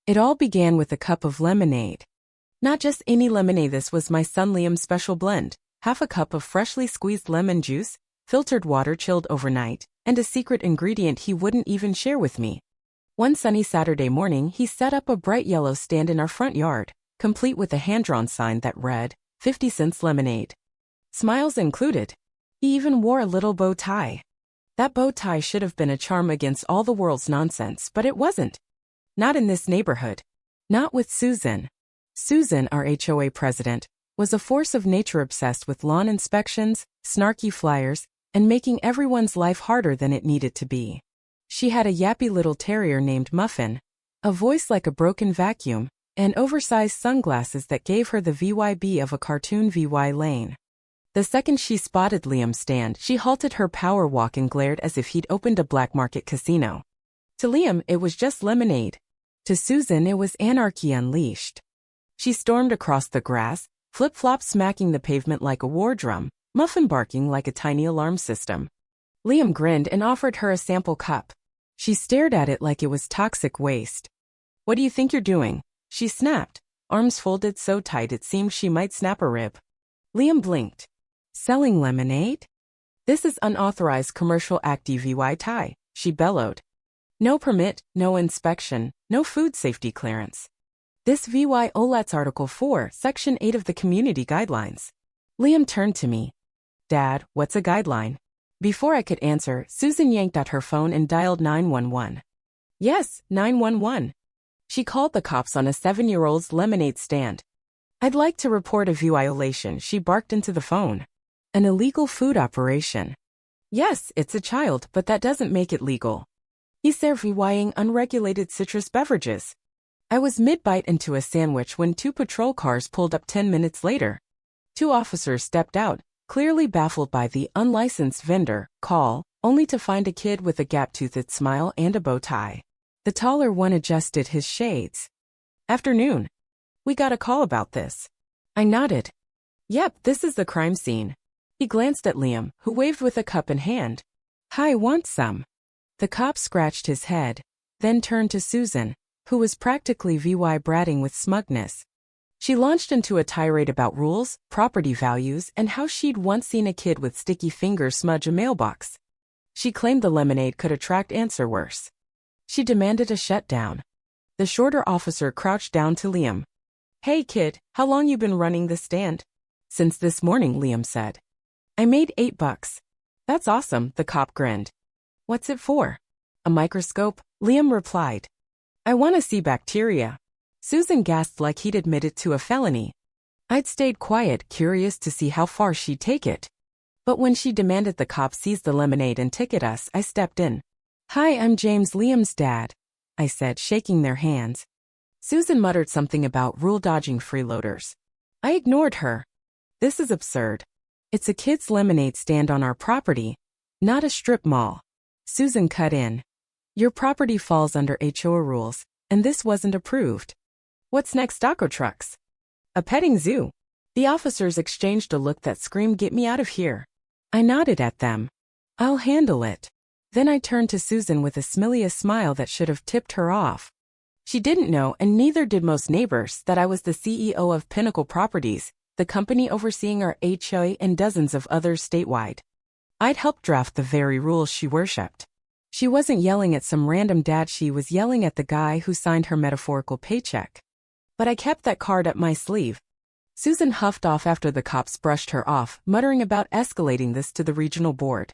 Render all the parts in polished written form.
It all began with a cup of lemonade. Not just any lemonade, this was my son Liam's special blend. Half a cup of freshly squeezed lemon juice, filtered water chilled overnight, and a secret ingredient he wouldn't even share with me. One sunny Saturday morning, he set up a bright yellow stand in our front yard, complete with a hand-drawn sign that read, 50 cents lemonade. Smiles included. He even wore a little bow tie. That bow tie should have been a charm against all the world's nonsense, but it wasn't. Not in this neighborhood. Not with Susan. Susan, our HOA president, was a force of nature obsessed with lawn inspections, snarky flyers, and making everyone's life harder than it needed to be. She had a yappy little terrier named Muffin, a voice like a broken vacuum, and oversized sunglasses that gave her the VYB of a cartoon VY Lane. The second she spotted Liam's stand, she halted her power walk and glared as if he'd opened a black market casino. To Liam, it was just lemonade. To Susan, it was anarchy unleashed. She stormed across the grass, flip-flop smacking the pavement like a war drum, Muffin barking like a tiny alarm system. Liam grinned and offered her a sample cup. She stared at it like it was toxic waste. "What do you think you're doing?" she snapped, arms folded so tight it seemed she might snap a rib. Liam blinked. "Selling lemonade? This is unauthorized commercial active VY tie," she bellowed. "No permit, no inspection, no food safety clearance. This VY OLAT's Article 4, Section 8 of the Community Guidelines." Liam turned to me. "Dad, what's a guideline?" Before I could answer, Susan yanked out her phone and dialed 911. Yes, 911. She called the cops on a 7-year-old's lemonade stand. "I'd like to report a violation," she barked into the phone. "An illegal food operation." "Yes, it's a child, but that doesn't make it legal. He's serving unregulated citrus beverages." I was mid-bite into a sandwich when 2 patrol cars pulled up 10 minutes later. 2 officers stepped out, clearly baffled by the unlicensed vendor call, only to find a kid with a gap-toothed smile and a bow tie. The taller one adjusted his shades. "Afternoon. We got a call about this." I nodded. "Yep, this is the crime scene." He glanced at Liam, who waved with a cup in hand. "Hi, want some?" The cop scratched his head, then turned to Susan, who was practically VY bratting with smugness. She launched into a tirade about rules, property values, and how she'd once seen a kid with sticky fingers smudge a mailbox. She claimed the lemonade could attract answer worse. She demanded a shutdown. The shorter officer crouched down to Liam. "Hey kid, how long you been running this stand?" "Since this morning," Liam said. "I made $8. "That's awesome," the cop grinned. "What's it for?" "A microscope," Liam replied. "I want to see bacteria." Susan gasped like he'd admitted to a felony. I'd stayed quiet, curious to see how far she'd take it. But when she demanded the cops seize the lemonade and ticket us, I stepped in. "Hi, I'm James, Liam's dad," I said, shaking their hands. Susan muttered something about rule-dodging freeloaders. I ignored her. "This is absurd. It's a kid's lemonade stand on our property, not a strip mall." Susan cut in. "Your property falls under HOA rules, and this wasn't approved." "What's next, taco trucks? A petting zoo?" The officers exchanged a look that screamed, "Get me out of here." I nodded at them. "I'll handle it." Then I turned to Susan with a smilious smile that should have tipped her off. She didn't know, and neither did most neighbors, that I was the CEO of Pinnacle Properties, the company overseeing our HOA and dozens of others statewide. I'd helped draft the very rules she worshipped. She wasn't yelling at some random dad, she was yelling at the guy who signed her metaphorical paycheck. But I kept that card up my sleeve. Susan huffed off after the cops brushed her off, muttering about escalating this to the regional board.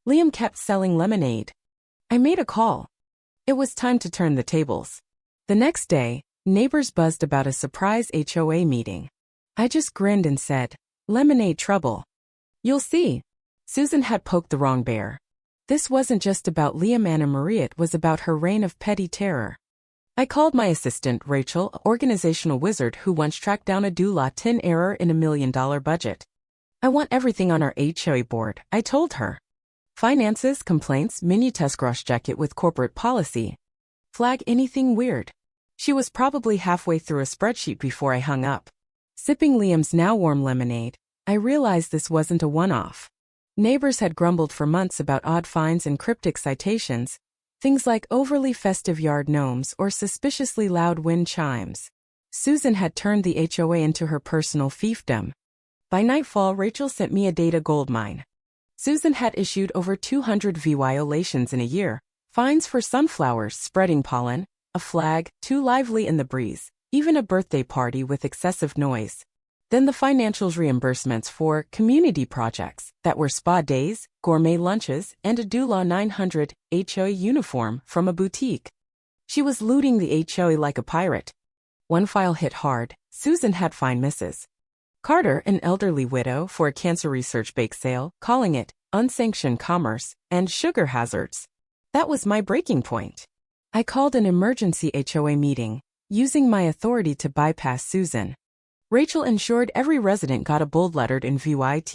Liam kept selling lemonade. I made a call. It was time to turn the tables. The next day, neighbors buzzed about a surprise HOA meeting. I just grinned and said, "Lemonade trouble. You'll see." Susan had poked the wrong bear. This wasn't just about Liam and Marie, it was about her reign of petty terror. I called my assistant, Rachel, an organizational wizard who once tracked down a doula 10 error in $1 million budget. "I want everything on our HOA board," I told her. "Finances, complaints, menu test, cross-check it with corporate policy. Flag anything weird." She was probably halfway through a spreadsheet before I hung up. Sipping Liam's now warm lemonade, I realized this wasn't a one-off. Neighbors had grumbled for months about odd fines and cryptic citations, Things like overly festive yard gnomes or suspiciously loud wind chimes. Susan had turned the HOA into her personal fiefdom. By nightfall, Rachel sent me a data goldmine. Susan had issued over 200 violations in a year, fines for sunflowers spreading pollen, a flag too lively in the breeze, even a birthday party with excessive noise. Then the financials reimbursements for community projects that were spa days, gourmet lunches, and a doula 900 HOA uniform from a boutique. She was looting the HOA like a pirate. One file hit hard. Susan had fine Mrs. Carter, an elderly widow, for a cancer research bake sale, calling it unsanctioned commerce and sugar hazards. That was my breaking point. I called an emergency HOA meeting, using my authority to bypass Susan. Rachel ensured every resident got a bold-lettered invite,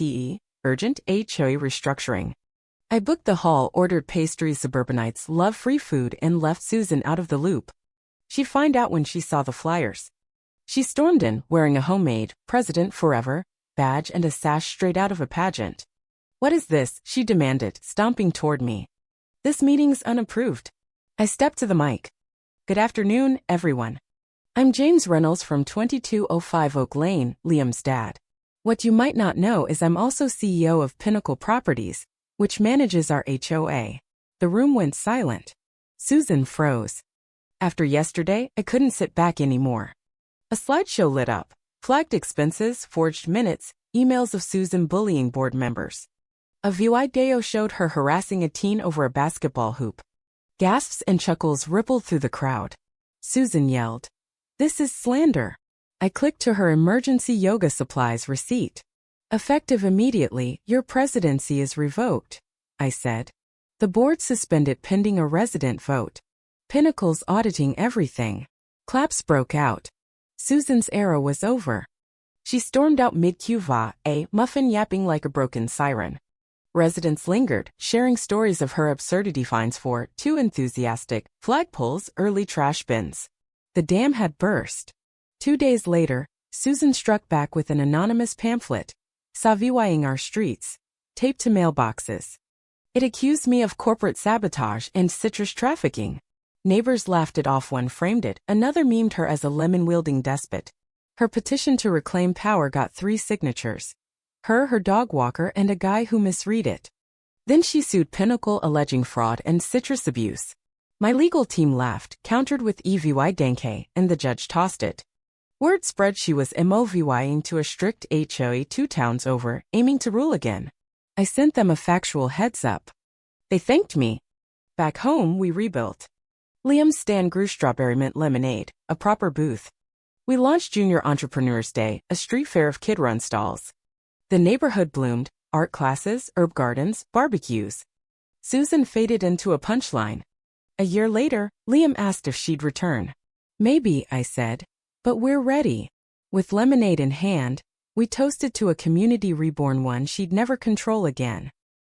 urgent HOA restructuring. I booked the hall, ordered pastries, suburbanites love free food, and left Susan out of the loop. She'd find out when she saw the flyers. She stormed in, wearing a homemade President Forever badge and a sash straight out of a pageant. "What is this?" she demanded, stomping toward me. "This meeting's unapproved." I stepped to the mic. "Good afternoon, everyone. I'm James Reynolds from 2205 Oak Lane, Liam's dad. What you might not know is I'm also CEO of Pinnacle Properties, which manages our HOA. The room went silent. Susan froze. After yesterday, I couldn't sit back anymore. A slideshow lit up, flagged expenses, forged minutes, emails of Susan bullying board members. A video showed her harassing a teen over a basketball hoop. Gasps and chuckles rippled through the crowd. Susan yelled, "This is slander." I clicked to her emergency yoga supplies receipt. "Effective immediately, your presidency is revoked," I said. "The board suspended pending a resident vote. Pinnacle's auditing everything." Claps broke out. Susan's era was over. She stormed out mid-QVA, a muffin yapping like a broken siren. Residents lingered, sharing stories of her absurdity, fines for too enthusiastic, flagpoles, early trash bins. The dam had burst. 2 days later, Susan struck back with an anonymous pamphlet, "Savvying our streets," taped to mailboxes. It accused me of corporate sabotage and citrus trafficking. Neighbors laughed it off. One framed it, another memed her as a lemon-wielding despot. Her petition to reclaim power got 3 signatures. Her dog walker, and a guy who misread it. Then she sued Pinnacle, alleging fraud and citrus abuse. My legal team laughed, countered with EVY Denke, and the judge tossed it. Word spread she was MOVYing to a strict HOA 2 towns over, aiming to rule again. I sent them a factual heads-up. They thanked me. Back home, we rebuilt. Liam's stand grew strawberry mint lemonade, a proper booth. We launched Junior Entrepreneurs Day, a street fair of kid-run stalls. The neighborhood bloomed, art classes, herb gardens, barbecues. Susan faded into a punchline. A year later, Liam asked if she'd return. "Maybe," I said, "but we're ready." With lemonade in hand, we toasted to a community reborn, one she'd never control again.